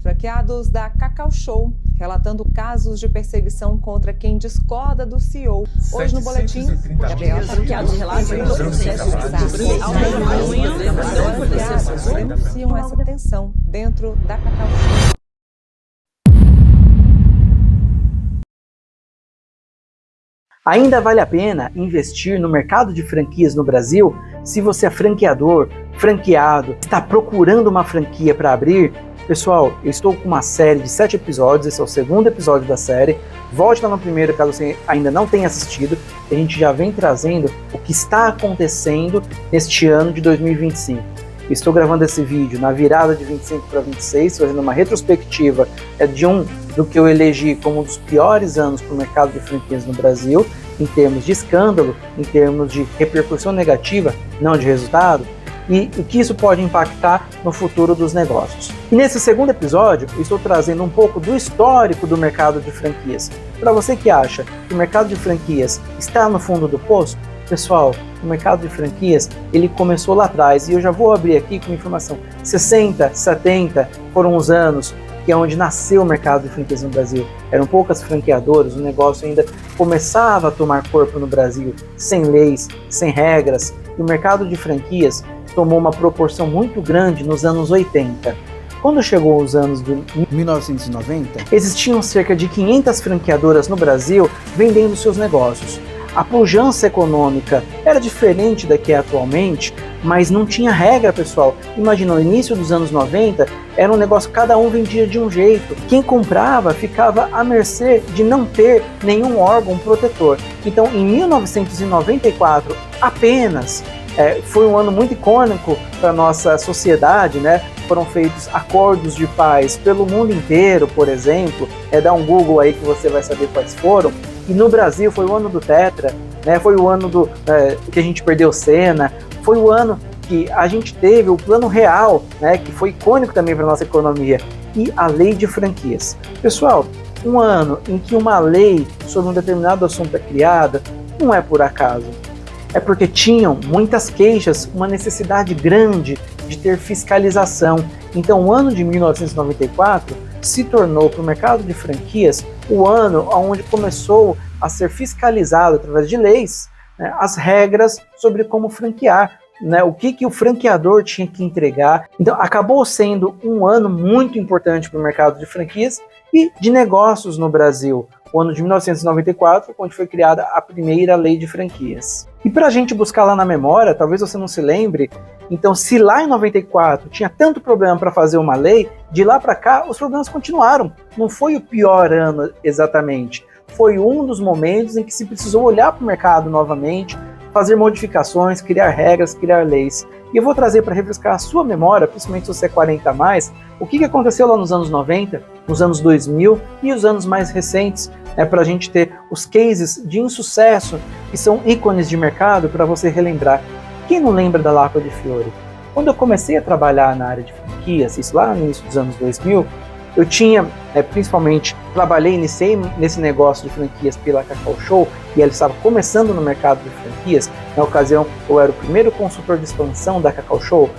Franqueados da Cacau Show, relatando casos de perseguição contra quem discorda do CEO. Hoje no boletim, franqueados denunciam essa tensão dentro da Cacau Show. Ainda vale a pena investir no mercado de franquias no Brasil? Se você é franqueador, franqueado, está procurando uma franquia para abrir? Pessoal, eu estou com uma série de 7 episódios, esse é o segundo episódio da série. Volte lá no primeiro, caso você ainda não tenha assistido. A gente já vem trazendo o que está acontecendo neste ano de 2025. Eu estou gravando esse vídeo na virada de 25 para 26, fazendo uma retrospectiva do que eu elegi como um dos piores anos para o mercado de franquias no Brasil, em termos de escândalo, em termos de repercussão negativa, não de resultado, e o que isso pode impactar no futuro dos negócios. E nesse segundo episódio, eu estou trazendo um pouco do histórico do mercado de franquias. Para você que acha que o mercado de franquias está no fundo do poço, pessoal, o mercado de franquias, ele começou lá atrás, e eu já vou abrir aqui com informação. 60, 70 foram os anos que é onde nasceu o mercado de franquias no Brasil. Eram poucas franqueadoras, o negócio ainda começava a tomar corpo no Brasil, sem leis, sem regras, e o mercado de franquias tomou uma proporção muito grande nos anos 80. Quando chegou os anos de 1990, existiam cerca de 500 franqueadoras no Brasil vendendo seus negócios. A pujança econômica era diferente da que é atualmente, mas não tinha regra, pessoal. Imagina, no início dos anos 90, era um negócio, cada um vendia de um jeito. Quem comprava ficava à mercê de não ter nenhum órgão protetor. Então, em 1994, apenas, foi um ano muito icônico para a nossa sociedade, né? Foram feitos acordos de paz pelo mundo inteiro, por exemplo. Dá um Google aí que você vai saber quais foram. E no Brasil foi o ano do Tetra, né? Foi o ano que a gente perdeu Senna, foi o ano que a gente teve o Plano Real, né? Que foi icônico também para a nossa economia, e a Lei de Franquias. Pessoal, um ano em que uma lei sobre um determinado assunto é criada, não é por acaso. É porque tinham muitas queixas, uma necessidade grande de ter fiscalização. Então o ano de 1994 se tornou para o mercado de franquias o ano onde começou a ser fiscalizado através de leis, né, as regras sobre como franquear, né, o que o franqueador tinha que entregar. Então acabou sendo um ano muito importante para o mercado de franquias e de negócios no Brasil. O ano de 1994, onde foi criada a primeira lei de franquias. E para a gente buscar lá na memória, talvez você não se lembre, então se lá em 94 tinha tanto problema para fazer uma lei, de lá para cá os problemas continuaram. Não foi o pior ano exatamente, foi um dos momentos em que se precisou olhar para o mercado novamente, fazer modificações, criar regras, criar leis. E eu vou trazer para refrescar a sua memória, principalmente se você é 40 a mais, o que aconteceu lá nos anos 90, nos anos 2000 e os anos mais recentes, para a gente ter os cases de insucesso que são ícones de mercado para você relembrar. Quem não lembra da Lapa de Fiore? Quando eu comecei a trabalhar na área de franquias, isso lá no início dos anos 2000, eu tinha, iniciei nesse negócio de franquias pela Cacau Show, e ela estava começando no mercado de franquias. Na ocasião, eu era o primeiro consultor de expansão da Cacau Show.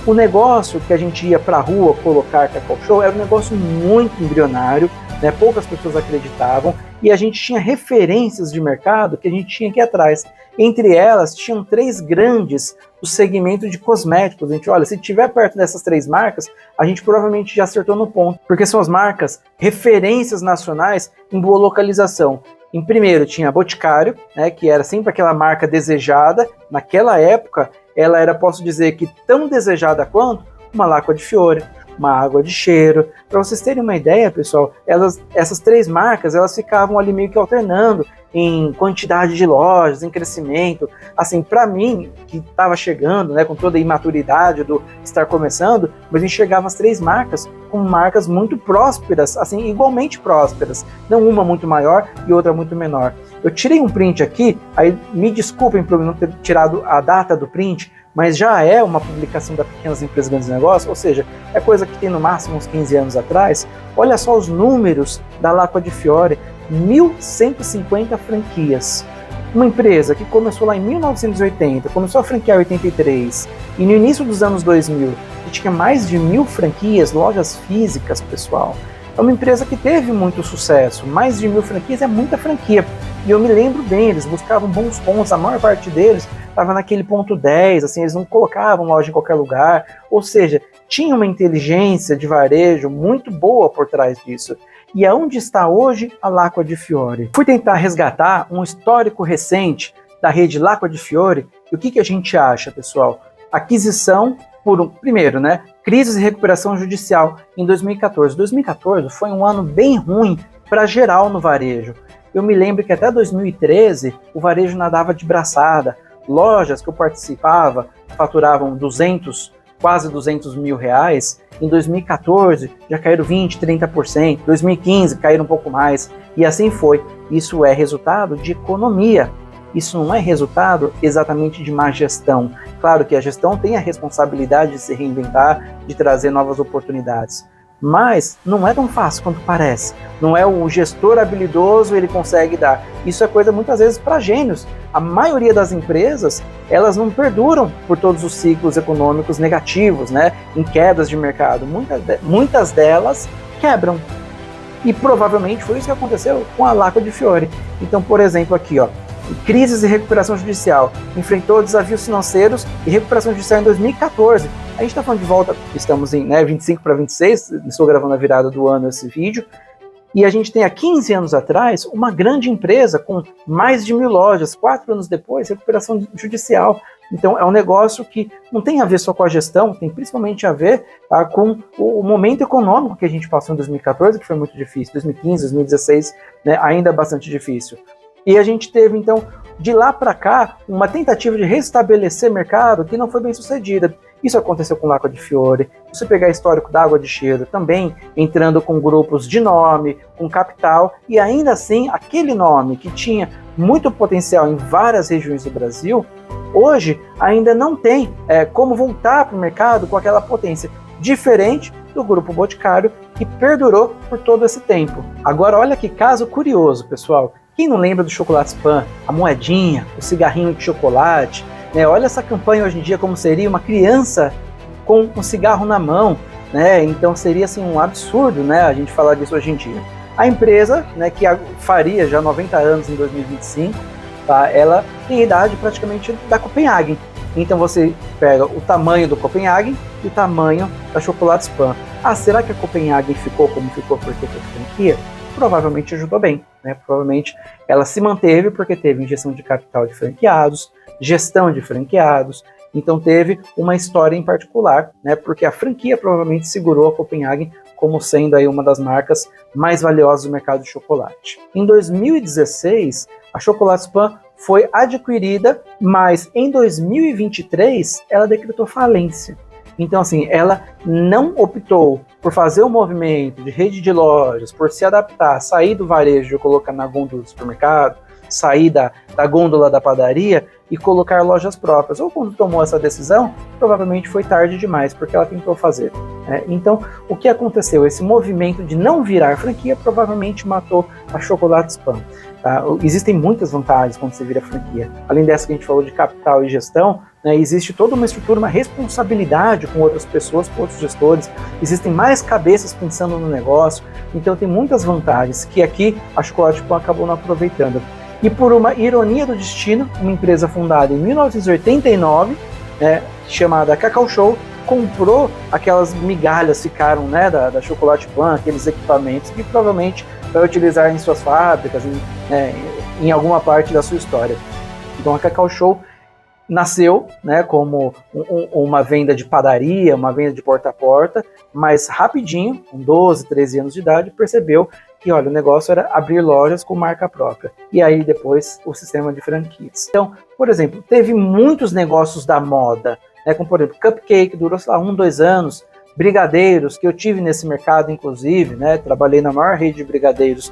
O negócio que a gente ia para a rua colocar Cacau Show era um negócio muito embrionário, né? Poucas pessoas acreditavam, e a gente tinha referências de mercado que a gente tinha que ir atrás. Entre elas, tinham 3 grandes do segmento de cosméticos. A gente, olha, se estiver perto dessas 3 marcas, a gente provavelmente já acertou no ponto, porque são as marcas referências nacionais em boa localização. Em primeiro tinha a Boticário, né, que era sempre aquela marca desejada. Naquela época, ela era, posso dizer que tão desejada quanto uma Lacqua di Fiore, uma água de cheiro. Para vocês terem uma ideia, pessoal, essas 3 marcas, elas ficavam ali meio que alternando em quantidade de lojas, em crescimento. Assim, para mim, que estava chegando, né, com toda a imaturidade do estar começando, mas enxergava as 3 marcas como marcas muito prósperas, assim, igualmente prósperas, não uma muito maior e outra muito menor. Eu tirei um print aqui, aí me desculpem por não ter tirado a data do print, mas já é uma publicação da Pequenas Empresas Grandes Negócios, ou seja, é coisa que tem no máximo uns 15 anos atrás. Olha só os números da Lacqua di Fiore, 1.150 franquias. Uma empresa que começou lá em 1980, começou a franquear em 83, e no início dos anos 2000, que tinha mais de 1.000 franquias, lojas físicas, pessoal. É uma empresa que teve muito sucesso, mais de 1.000 franquias é muita franquia. E eu me lembro bem, eles buscavam bons pontos, a maior parte deles estava naquele ponto 10, assim, eles não colocavam loja em qualquer lugar, ou seja, tinha uma inteligência de varejo muito boa por trás disso. E aonde está hoje a Lacqua di Fiore? Fui tentar resgatar um histórico recente da rede Lacqua di Fiore, e o que a gente acha, pessoal? Aquisição primeiro, né, crise e recuperação judicial em 2014. 2014 foi um ano bem ruim para geral no varejo. Eu me lembro que até 2013 o varejo nadava de braçada. Lojas que eu participava faturavam quase 200 mil reais. Em 2014 já caíram 20%, 30%. 2015 caíram um pouco mais. E assim foi. Isso é resultado de economia. Isso não é resultado exatamente de má gestão. Claro que a gestão tem a responsabilidade de se reinventar, de trazer novas oportunidades. Mas não é tão fácil quanto parece. Não é o gestor habilidoso, ele consegue dar. Isso é coisa muitas vezes para gênios. A maioria das empresas, elas não perduram por todos os ciclos econômicos negativos, né? Em quedas de mercado. Muitas delas quebram. E provavelmente foi isso que aconteceu com a Lacqua di Fiore. Então, por exemplo, aqui, ó, crises e recuperação judicial, enfrentou desafios financeiros e recuperação judicial em 2014. A gente está falando de volta, estamos em 25 para 26, estou gravando a virada do ano esse vídeo, e a gente tem há 15 anos atrás uma grande empresa com mais de 1.000 lojas, 4 anos depois, recuperação judicial. Então é um negócio que não tem a ver só com a gestão, tem principalmente a ver com o momento econômico que a gente passou em 2014, que foi muito difícil, 2015, 2016, né, ainda bastante difícil. E a gente teve, então, de lá para cá, uma tentativa de restabelecer mercado que não foi bem sucedida. Isso aconteceu com Lacqua di Fiore. Se você pegar histórico da Água de Cheiro, também entrando com grupos de nome, com capital, e ainda assim, aquele nome que tinha muito potencial em várias regiões do Brasil, hoje ainda não tem como voltar para o mercado com aquela potência, diferente do Grupo Boticário, que perdurou por todo esse tempo. Agora, olha que caso curioso, pessoal. Quem não lembra do chocolate Spam, a moedinha, o cigarrinho de chocolate, né? Olha essa campanha hoje em dia como seria uma criança com um cigarro na mão, né? Então seria assim um absurdo, né, a gente falar disso hoje em dia. A empresa, né, que faria já 90 anos em 2025, tá? Ela tem a idade praticamente da Copenhagen. Então você pega o tamanho do Copenhagen e o tamanho da chocolate Spam. Ah, será que a Copenhagen ficou como ficou porque foi franquia? Provavelmente ajudou bem, né? Provavelmente ela se manteve porque teve injeção de capital de franqueados, gestão de franqueados, então teve uma história em particular, né? Porque a franquia provavelmente segurou a Copenhagen como sendo aí uma das marcas mais valiosas do mercado de chocolate. Em 2016, a Chocolate Spam foi adquirida, mas em 2023 ela decretou falência. Então, assim, ela não optou por fazer um movimento de rede de lojas, por se adaptar, sair do varejo e colocar na gôndola do supermercado, sair da gôndola da padaria e colocar lojas próprias. Ou quando tomou essa decisão, provavelmente foi tarde demais, porque ela tentou fazer. Né? Então, o que aconteceu? Esse movimento de não virar franquia provavelmente matou a Chocolate Spam. Tá? Existem muitas vantagens quando você vira franquia. Além dessa que a gente falou de capital e gestão, né, existe toda uma estrutura, uma responsabilidade com outras pessoas, com outros gestores. Existem mais cabeças pensando no negócio. Então tem muitas vantagens que aqui a Chocolate Spam acabou não aproveitando. E por uma ironia do destino, uma empresa fundada em 1989, né, chamada Cacau Show, comprou aquelas migalhas, ficaram, né, da Chocolate Spam, aqueles equipamentos que provavelmente vai utilizar em suas fábricas, em alguma parte da sua história. Então a Cacau Show nasceu, né, como uma venda de padaria, uma venda de porta a porta, mas rapidinho, com 12, 13 anos de idade, percebeu que, olha, o negócio era abrir lojas com marca própria. E aí depois o sistema de franquias. Então, por exemplo, teve muitos negócios da moda, né, como por exemplo, Cupcake, durou, sei lá, 1, 2 anos, brigadeiros, que eu tive nesse mercado, inclusive, né, trabalhei na maior rede de brigadeiros,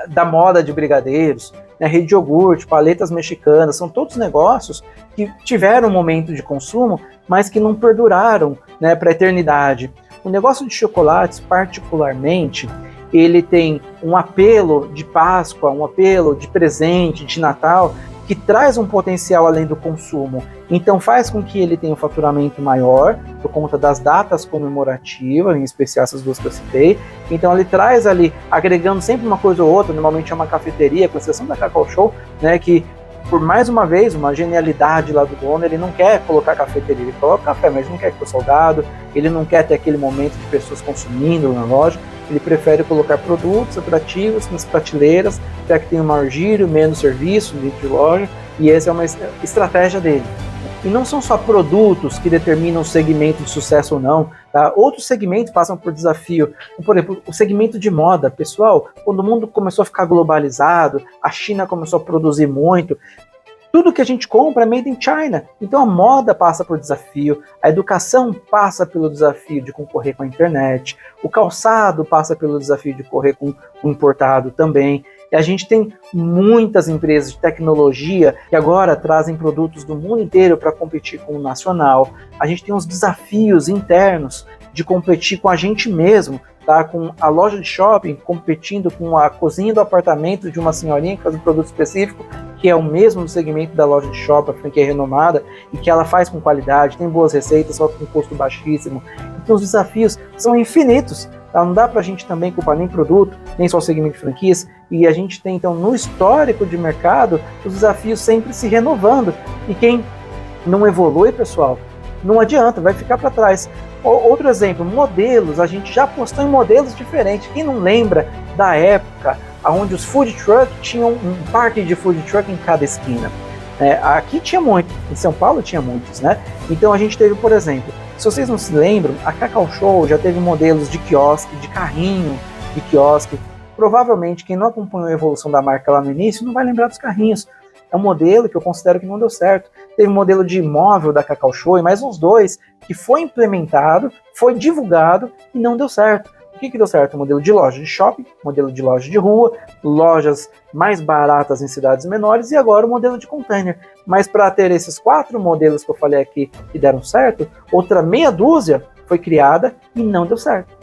da moda de brigadeiros, né, rede de iogurte, paletas mexicanas, são todos negócios que tiveram um momento de consumo, mas que não perduraram, né, para a eternidade. O negócio de chocolates, particularmente, ele tem um apelo de Páscoa, um apelo de presente, de Natal, que traz um potencial além do consumo. Então faz com que ele tenha um faturamento maior, por conta das datas comemorativas, em especial essas duas que eu citei. Então ele traz ali, agregando sempre uma coisa ou outra, normalmente é uma cafeteria, com exceção da Cacau Show, né, que por mais uma vez, uma genialidade lá do dono, ele não quer colocar cafeteria, ele coloca café, mas não quer que o salgado, ele não quer ter aquele momento de pessoas consumindo na loja, ele prefere colocar produtos atrativos nas prateleiras, para que tenha um maior giro, menos serviço dentro de loja, e essa é uma estratégia dele. E não são só produtos que determinam o segmento de sucesso ou não, tá? Outros segmentos passam por desafio. Por exemplo, o segmento de moda. Pessoal, quando o mundo começou a ficar globalizado, a China começou a produzir muito, tudo que a gente compra é made in China. Então a moda passa por desafio, a educação passa pelo desafio de concorrer com a internet, o calçado passa pelo desafio de correr com o importado também. E a gente tem muitas empresas de tecnologia que agora trazem produtos do mundo inteiro para competir com o nacional. A gente tem uns desafios internos de competir com a gente mesmo, tá? Com a loja de shopping competindo com a cozinha do apartamento de uma senhorinha que faz um produto específico, que é o mesmo do segmento da loja de shopping, a franquia renomada, e que ela faz com qualidade, tem boas receitas, só com custo baixíssimo. Então os desafios são infinitos. Tá? Não dá para a gente também culpar nem produto, nem só o segmento de franquias, e a gente tem então no histórico de mercado os desafios sempre se renovando, e quem não evolui, pessoal, não adianta, vai ficar para trás. Outro exemplo, modelos, a gente já apostou em modelos diferentes. Quem não lembra da época onde os food truck tinham um parque de food truck em cada esquina? Aqui tinha muito, em São Paulo tinha muitos, né? Então a gente teve, por exemplo, se vocês não se lembram, a Cacau Show já teve modelos de quiosque, de carrinho de quiosque. Provavelmente quem não acompanhou a evolução da marca lá no início não vai lembrar dos carrinhos. É um modelo que eu considero que não deu certo. Teve um modelo de imóvel da Cacau Show e mais uns dois que foi implementado, foi divulgado e não deu certo. O que deu certo? Modelo de loja de shopping, modelo de loja de rua, lojas mais baratas em cidades menores e agora o modelo de container. Mas para ter esses 4 modelos que eu falei aqui que deram certo, outra meia dúzia foi criada e não deu certo.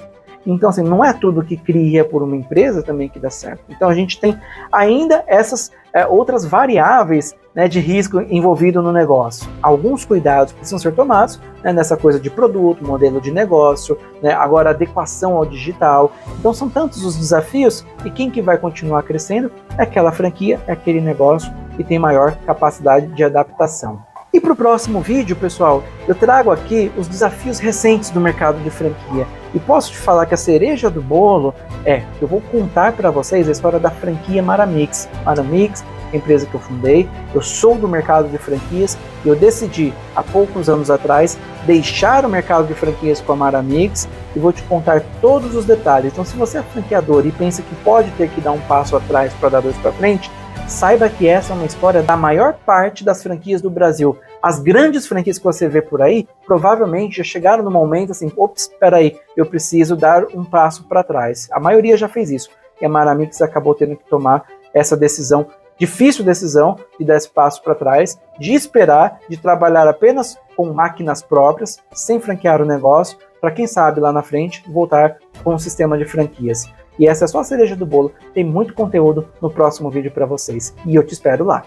Então, assim, não é tudo que cria por uma empresa também que dá certo. Então, a gente tem ainda essas outras variáveis, né, de risco envolvido no negócio. Alguns cuidados precisam ser tomados, né, nessa coisa de produto, modelo de negócio, né, agora adequação ao digital. Então, são tantos os desafios e quem que vai continuar crescendo é aquela franquia, é aquele negócio que tem maior capacidade de adaptação. E para o próximo vídeo, pessoal, eu trago aqui os desafios recentes do mercado de franquia. E posso te falar que a cereja do bolo eu vou contar para vocês a história da franquia Maramix. Maramix, a empresa que eu fundei, eu sou do mercado de franquias e eu decidi, há poucos anos atrás, deixar o mercado de franquias com a Maramix e vou te contar todos os detalhes. Então, se você é franqueador e pensa que pode ter que dar um passo atrás para dar 2 para frente, saiba que essa é uma história da maior parte das franquias do Brasil. As grandes franquias que você vê por aí, provavelmente já chegaram no momento assim, ops, espera aí, eu preciso dar um passo para trás. A maioria já fez isso. E a Maramix acabou tendo que tomar essa decisão, difícil decisão, de dar esse passo para trás, de esperar, de trabalhar apenas com máquinas próprias, sem franquear o negócio, para quem sabe lá na frente voltar com um sistema de franquias. E essa é só a cereja do bolo, tem muito conteúdo no próximo vídeo para vocês. E eu te espero lá.